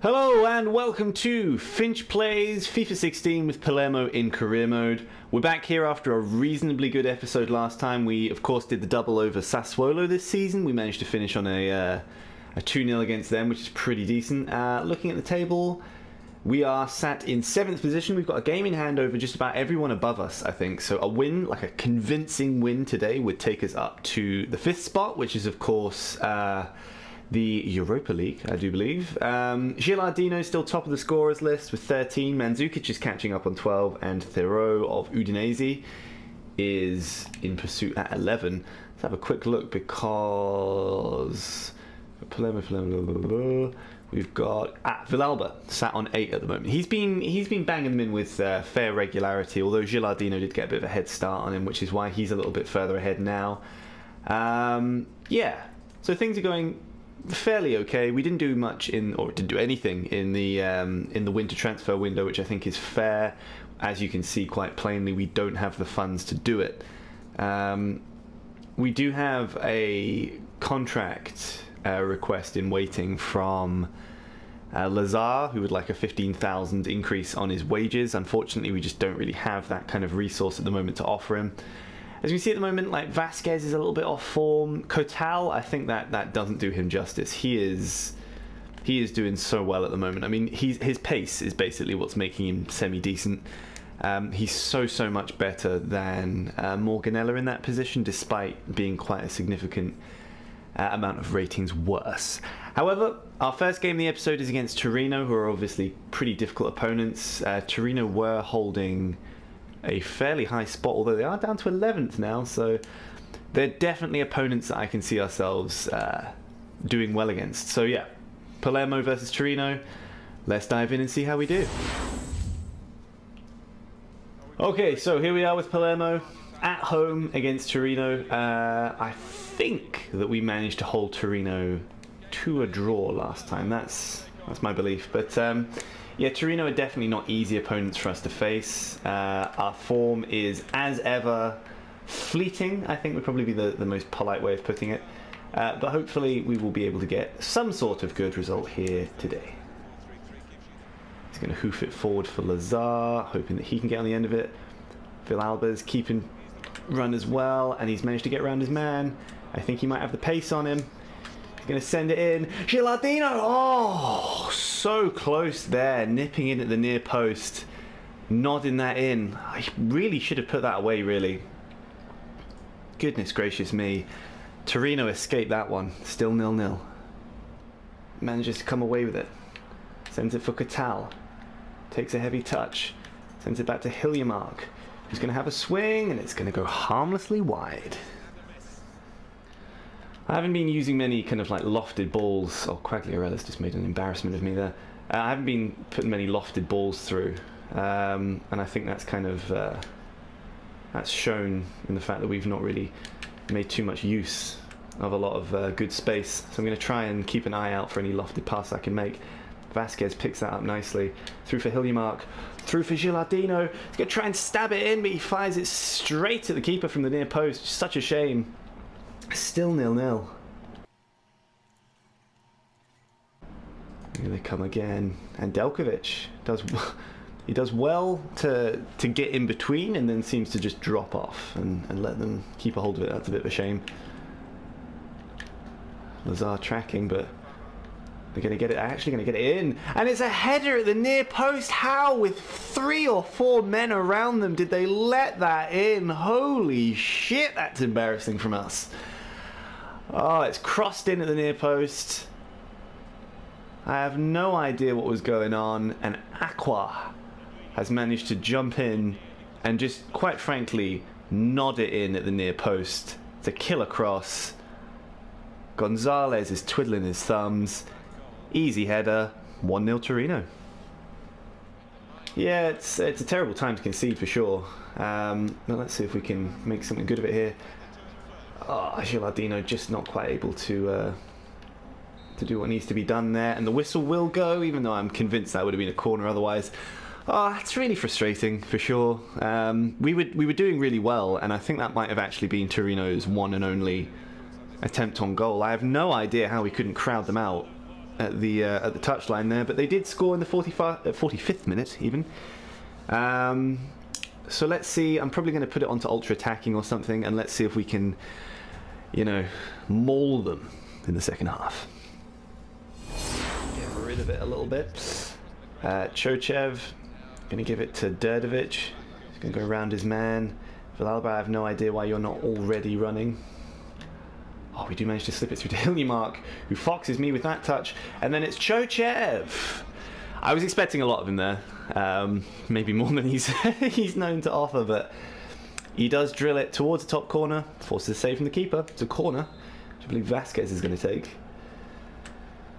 Hello and welcome to FinchPlays FIFA 16 with Palermo in career mode. We're back here after a reasonably good episode last time. We of course did the double over Sassuolo this season. We managed to finish on a 2-0 against them, which is pretty decent. Looking at the table, we are sat in 7th position. We've got a game in hand over just about everyone above us, I think. So a win, like a convincing win today, would take us up to the 5th spot, which is of course the Europa League, I do believe. Gilardino is still top of the scorers list with 13. Mandzukic is catching up on 12. And Theroux of Udinese is in pursuit at 11. Let's have a quick look because Palermo, we've got Villalba sat on 8 at the moment. He's been banging them in with fair regularity, although Gilardino did get a bit of a head start on him, which is why he's a little bit further ahead now. Yeah, so things are going fairly okay. We didn't do much didn't do anything in the winter transfer window, which I think is fair. As you can see quite plainly, we don't have the funds to do it. We do have a contract request in waiting from Lazar, who would like a 15,000 increase on his wages. Unfortunately, we just don't really have that kind of resource at the moment to offer him. As we see at the moment, like Vasquez is a little bit off form. Kotal, I think that doesn't do him justice. He is doing so well at the moment. I mean, his pace is basically what's making him semi-decent. He's so much better than Morganella in that position, despite being quite a significant amount of ratings worse. However, our first game of the episode is against Torino, who are obviously pretty difficult opponents. Torino were holding a fairly high spot, although they are down to 11th now, so they're definitely opponents that I can see ourselves doing well against. So yeah, Palermo versus Torino. Let's dive in and see how we do. Okay, so here we are with Palermo at home against Torino. I think that we managed to hold Torino to a draw last time. That's my belief, but yeah, Torino are definitely not easy opponents for us to face. Our form is, as ever, fleeting, I think would probably be the most polite way of putting it. But hopefully we will be able to get some sort of good result here today. He's going to hoof it forward for Lazar, hoping that he can get on the end of it. Villalba's keeping run as well, and he's managed to get around his man. I think he might have the pace on him. He's going to send it in. Gilardino! Oh, so close there. Nipping in at the near post. Nodding that in. I really should have put that away, really. Goodness gracious me. Torino escaped that one. Still 0-0. Manages to come away with it. Sends it for Kotal. Takes a heavy touch. Sends it back to Hiljemark. Who's going to have a swing, and it's going to go harmlessly wide. I haven't been using many kind of like lofted balls. Oh, Quagliarella's just made an embarrassment of me there. I haven't been putting many lofted balls through, and I think that's kind of that's shown in the fact that we've not really made too much use of a lot of good space. So I'm going to try and keep an eye out for any lofted pass I can make. Vasquez picks that up nicely. Through for Hiljemark. Through for Gilardino. He's going to try and stab it in, but he fires it straight at the keeper from the near post. Such a shame. Still 0-0. Here they come again, and Delkovic does well to get in between, and then seems to just drop off and let them keep a hold of it. That's a bit of a shame. Lazar tracking, but they're going to get it. Actually, going to get it in, and it's a header at the near post. How, with 3 or 4 men around them, did they let that in? Holy shit, that's embarrassing from us. Oh, it's crossed in at the near post. I have no idea what was going on, and Aqua has managed to jump in and just, quite frankly, nod it in at the near post. It's a killer cross. Gonzalez is twiddling his thumbs. Easy header. 1-0 Torino. Yeah, it's a terrible time to concede for sure. But let's see if we can make something good of it here. Oh, Gilardino just not quite able to do what needs to be done there, and the whistle will go, even though I'm convinced that would have been a corner otherwise. Oh, it's really frustrating for sure. We were doing really well, and I think that might have actually been Torino's one and only attempt on goal. I have no idea how we couldn't crowd them out at the touchline there, but they did score in the 45th minute even. So let's see. I'm probably going to put it onto ultra attacking or something, and let's see if we can, you know, maul them in the second half. Get rid of it a little bit. Chochev going to give it to Đurđević. He's going to go around his man. Villalba, I have no idea why you're not already running. Oh, we do manage to slip it through to Hiljemark, who foxes me with that touch, and then it's Chochev. I was expecting a lot of him there, maybe more than he's known to offer, but he does drill it towards the top corner, forces a save from the keeper. It's a corner, which I believe Vasquez is going to take.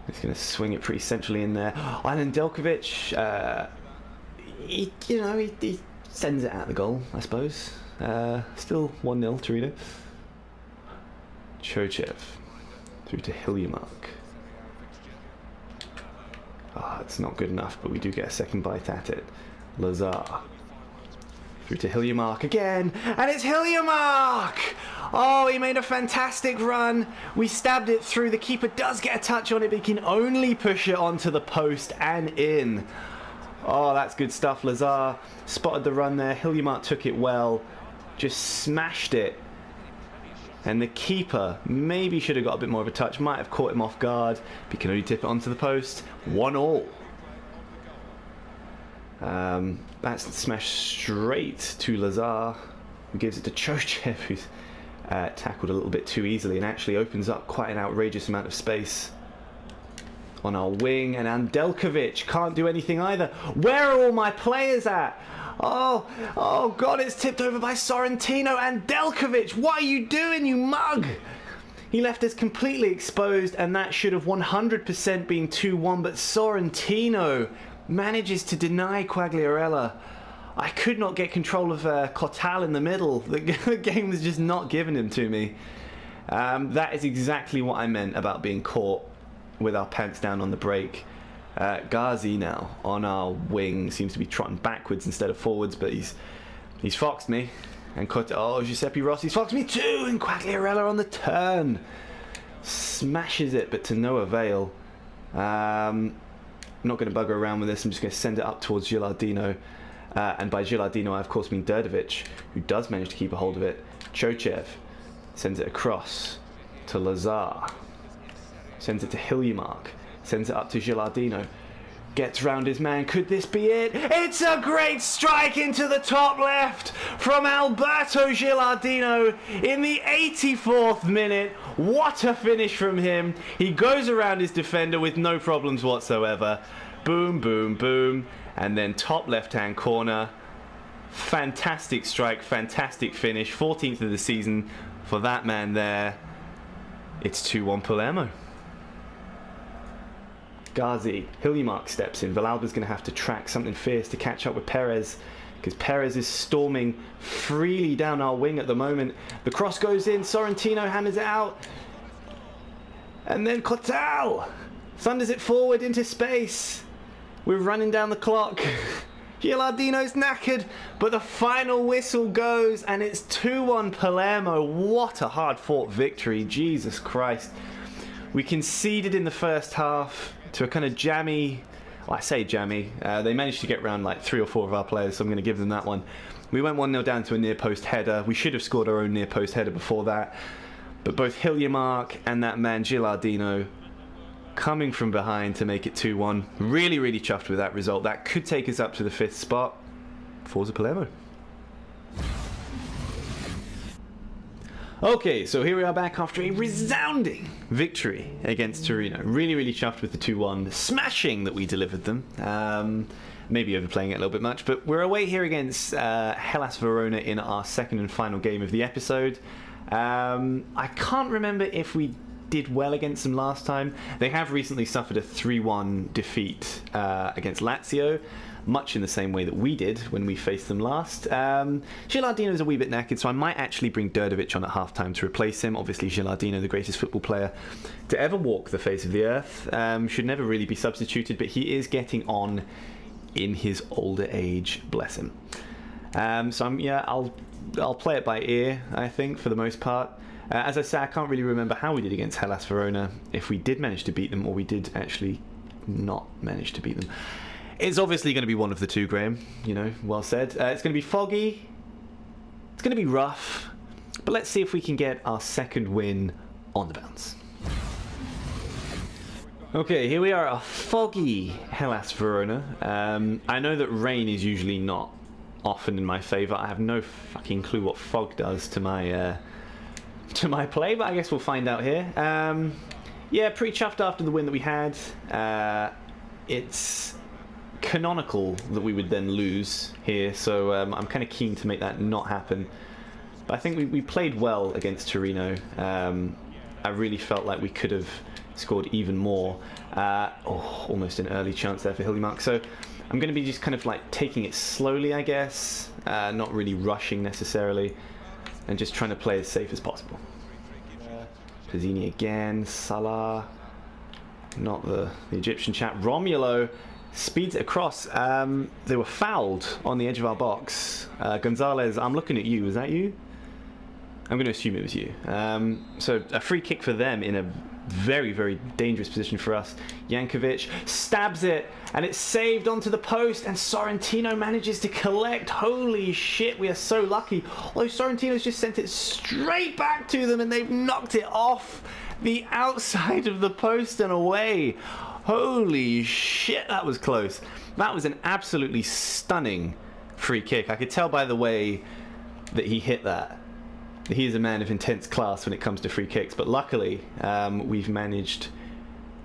He's going to swing it pretty centrally in there. And Nedeljković, he sends it out the goal, I suppose. Still 1-0 Torino. Chochev through to Hiljemark. It's not good enough, but we do get a second bite at it. Lazar through to Hiljemark again, and it's Hiljemark! Oh, he made a fantastic run. We stabbed it through. The keeper does get a touch on it, but he can only push it onto the post and in. Oh, that's good stuff. Lazar spotted the run there. Hiljemark took it well, just smashed it. And the keeper maybe should have got a bit more of a touch, might have caught him off guard, but he can only tip it onto the post. 1-1. That's smashed straight to Lazar, who gives it to Chochev, who's tackled a little bit too easily and actually opens up quite an outrageous amount of space on our wing. And Nedeljković can't do anything either. Where are all my players at? Oh God, it's tipped over by Sorrentino. And Nedeljković, what are you doing, you mug? He left us completely exposed, and that should have 100% been 2-1, but Sorrentino manages to deny Quagliarella. I could not get control of Cotal in the middle. The game was just not giving him to me. That is exactly what I meant about being caught with our pants down on the break. Ghazi now on our wing seems to be trotting backwards instead of forwards, but he's foxed me. And Giuseppe Rossi's foxed me too, and Quagliarella on the turn smashes it, but to no avail. I'm not going to bugger around with this. I'm just going to send it up towards Gilardino, and by Gilardino I of course mean Đurđević, who does manage to keep a hold of it. Chochev sends it across to Lazar, sends it to Hiljemark, sends it up to Gilardino, gets round his man. Could this be it? It's a great strike into the top left from Alberto Gilardino in the 84th minute. What a finish from him. He goes around his defender with no problems whatsoever. Boom, boom, boom. And then top left-hand corner. Fantastic strike, fantastic finish. 14th of the season for that man there. It's 2-1 Palermo. Ghazi, Hiljemark steps in. Villalba's going to have to track something fierce to catch up with Perez, because Perez is storming freely down our wing at the moment. The cross goes in, Sorrentino hammers it out, and then Cotal thunders it forward into space. We're running down the clock. Gilardino's knackered, but the final whistle goes, and it's 2-1 Palermo. What a hard-fought victory, Jesus Christ. We conceded in the first half to a kind of jammy, well, I say jammy, they managed to get around like 3 or 4 of our players, so I'm going to give them that one. We went 1-0 down to a near post header. We should have scored our own near post header before that, but both Hiljemark and that man Gilardino coming from behind to make it 2-1. Really, really chuffed with that result. That could take us up to the 5th spot. Forza Palermo. Okay, so here we are back after a resounding victory against Torino. Really, really chuffed with the 2-1. The smashing that we delivered them. Maybe overplaying it a little bit much, but we're away here against Hellas Verona in our second and final game of the episode. I can't remember if we did well against them last time. They have recently suffered a 3-1 defeat against Lazio, much in the same way that we did when we faced them last. Gilardino's a wee bit knackered, so I might actually bring Đurđević on at half-time to replace him. Obviously, Gilardino, the greatest football player to ever walk the face of the earth, should never really be substituted, but he is getting on in his older age, bless him. So I'll play it by ear, I think, for the most part. As I say, I can't really remember how we did against Hellas Verona, if we did manage to beat them or we did actually not manage to beat them. It's obviously going to be one of the two, Graham. You know, well said. It's going to be foggy. It's going to be rough. But let's see if we can get our second win on the bounce. Okay, here we are, a foggy Hellas Verona. I know that rain is usually not often in my favour. I have no fucking clue what fog does to my play, but I guess we'll find out here. Yeah, pretty chuffed after the win that we had. It's canonical that we would then lose here, so I'm kind of keen to make that not happen. But I think we played well against Torino. I really felt like we could have scored even more. Almost an early chance there for Hiljemark. So I'm going to be just kind of like taking it slowly, I guess, not really rushing necessarily, and just trying to play as safe as possible. Pizzini again, Salah, not the Egyptian chap. Romulo speeds it across. They were fouled on the edge of our box. Gonzalez, I'm looking at you. Was that you? I'm going to assume it was you. So a free kick for them in a very, very dangerous position for us. Jankovic stabs it, and it's saved onto the post, and Sorrentino manages to collect. Holy shit, we are so lucky. Although Sorrentino's just sent it straight back to them, and they've knocked it off the outside of the post and away. Holy shit, that was close. That was an absolutely stunning free kick. I could tell by the way that he hit that. He is a man of intense class when it comes to free kicks, but luckily we've managed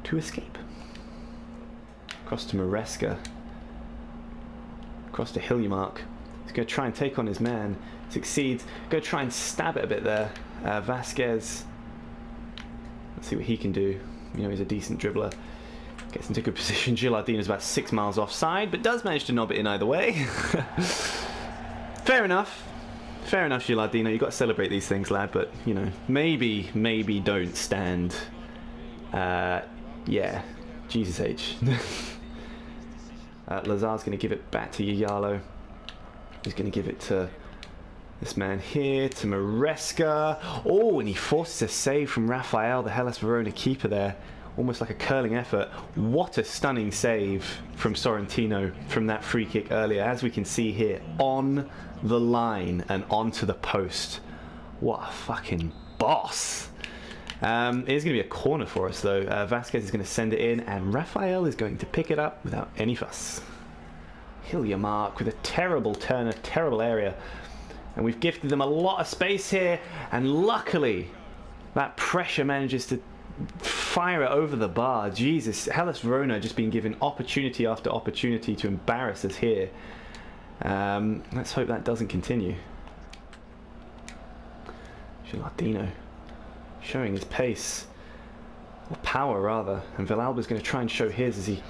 to escape. Across to Maresca. Across to Hiljemark. He's going to try and take on his man. Succeeds. Going to try and stab it a bit there. Vasquez. Let's see what he can do. You know, he's a decent dribbler. Gets into good position. Gilardino's about 6 miles offside, but does manage to knob it in either way. Fair enough. Fair enough, Gilardino. You've got to celebrate these things, lad, but, you know, maybe don't stand. Yeah. Jesus H. Lazar's going to give it back to Yayalo. He's going to give it to this man here, to Maresca. Oh, and he forces a save from Rafael, the Hellas Verona keeper there. Almost like a curling effort. What a stunning save from Sorrentino from that free kick earlier. As we can see here, on the line and onto the post. What a fucking boss. It is going to be a corner for us though. Vasquez is going to send it in, and Rafael is going to pick it up without any fuss. Hiljemark with a terrible turn, a terrible area. And we've gifted them a lot of space here, and luckily that pressure manages to fire it over the bar. Jesus, Hellas Verona just been given opportunity after opportunity to embarrass us here. Let's hope that doesn't continue. Gilardino showing his pace, or power rather, and Villalba's going to try and show his as he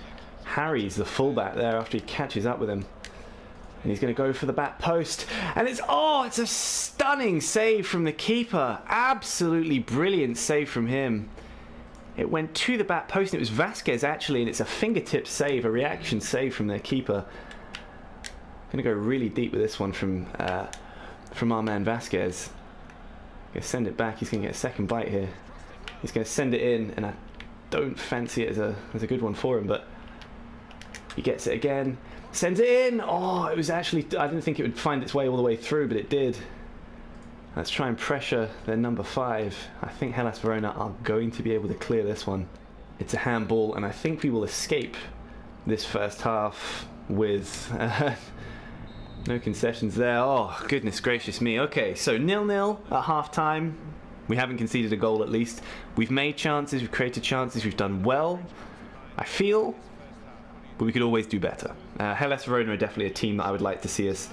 harries the fullback there after he catches up with him. And he's going to go for the back post, and it's a stunning save from the keeper. Absolutely brilliant save from him. It went to the back post, and it was Vasquez actually, and it's a fingertip save, a reaction save from their keeper. Going to go really deep with this one from our man Vasquez. Going to send it back. He's going to get a second bite here. He's going to send it in, and I don't fancy it as a good one for him, but he gets it again. Sends it in. Oh, it was actually, I didn't think it would find its way all the way through, but it did. Let's try and pressure their number 5. I think Hellas Verona are going to be able to clear this one. It's a handball, and I think we will escape this first half with no concessions there. Oh, goodness gracious me. Okay, so 0-0 at half-time. We haven't conceded a goal at least. We've made chances, we've created chances, we've done well, I feel, but we could always do better. Hellas Verona are definitely a team that I would like to see us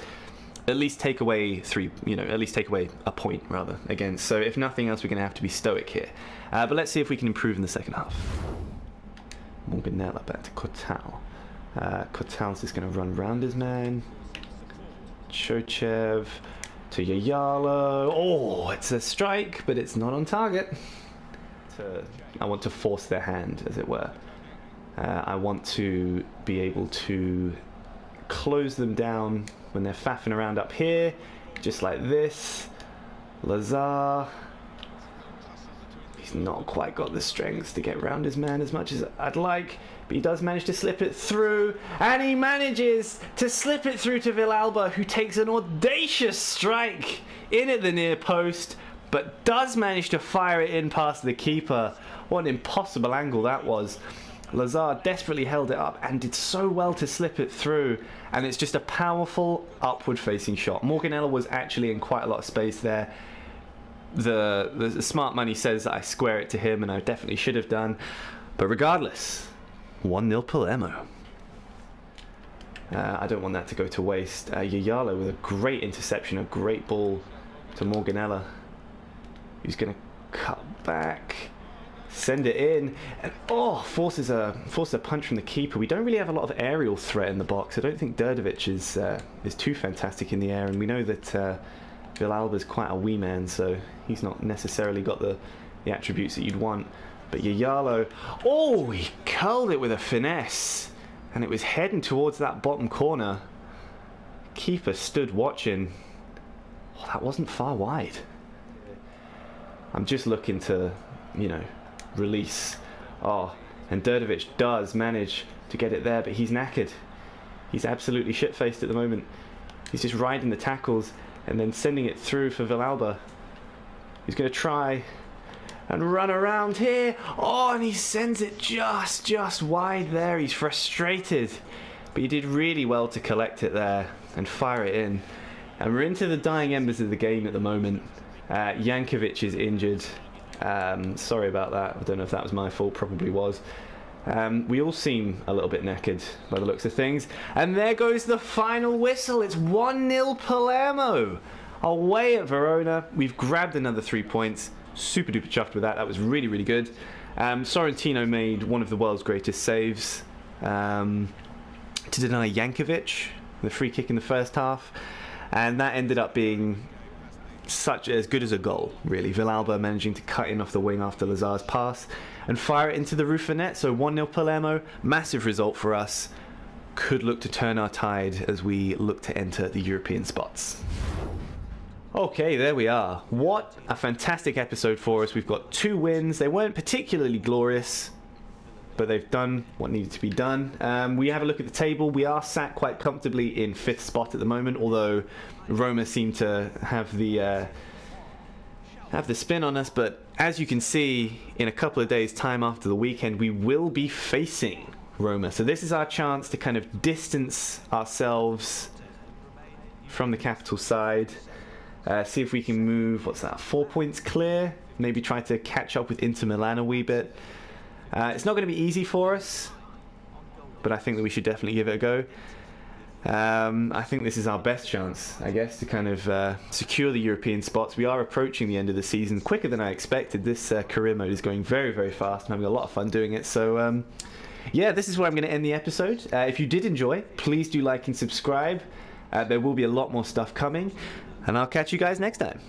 at least take away at least take away a point rather against. So if nothing else, we're going to have to be stoic here. But let's see if we can improve in the second half. Morganella back to Kotal. Kotal's just going to run round his man. Chochev to Yayalo. Oh, it's a strike, but it's not on target. I want to force their hand, as it were. I want to be able to close them down when they're faffing around up here, just like this. Lazar. He's not quite got the strength to get round his man as much as I'd like, but he does manage to slip it through, and he manages to slip it through to Villalba, who takes an audacious strike in at the near post, but does manage to fire it in past the keeper. What an impossible angle that was. Lazar desperately held it up and did so well to slip it through, and it's just a powerful upward facing shot. Morganella was actually in quite a lot of space there. The smart money says that I square it to him, and I definitely should have done, but regardless, 1-0 Palermo. I don't want that to go to waste. Yayalo with a great interception, a great ball to Morganella, who's going to cut back, send it in, and forces a punch from the keeper. We don't really have a lot of aerial threat in the box. I don't think Đurđević is too fantastic in the air, and we know that Villalba's quite a wee man, so he's not necessarily got the attributes that you'd want. But Yayalo, he curled it with a finesse, and it was heading towards that bottom corner. Keeper stood watching. That wasn't far wide. I'm just looking to, release. And Đurđević does manage to get it there, but he's knackered. He's absolutely shit-faced at the moment. He's just riding the tackles and then sending it through for Villalba. He's going to try and run around here. And he sends it just wide there. He's frustrated, but he did really well to collect it there and fire it in. And we're into the dying embers of the game at the moment. Jankovic is injured. Sorry about that. I don't know if that was my fault. Probably was. We all seem a little bit knackered by the looks of things. And there goes the final whistle. It's 1-0 Palermo. Away at Verona. We've grabbed another 3 points. Super duper chuffed with that. That was really, really good. Sorrentino made one of the world's greatest saves to deny Jankovic the free kick in the first half. And that ended up being as good as a goal, really. Villalba managing to cut in off the wing after Lazar's pass and fire it into the roof of net. So 1-0 Palermo, massive result for us. Could look to turn our tide as we look to enter the European spots. Okay, there we are. What a fantastic episode for us. We've got 2 wins. They weren't particularly glorious, but they've done what needed to be done. We have a look at the table. We are sat quite comfortably in 5th spot at the moment, although Roma seem to have the spin on us. But as you can see, in a couple of days' time after the weekend, we will be facing Roma. So this is our chance to kind of distance ourselves from the capital side. See if we can move, 4 points clear? Maybe try to catch up with Inter Milan a wee bit. It's not going to be easy for us, but I think that we should definitely give it a go. I think this is our best chance, I guess, to kind of secure the European spots. We are approaching the end of the season quicker than I expected. This career mode is going very, very fast. I'm having a lot of fun doing it. So, yeah, this is where I'm going to end the episode. If you did enjoy, please do like and subscribe. There will be a lot more stuff coming, and I'll catch you guys next time.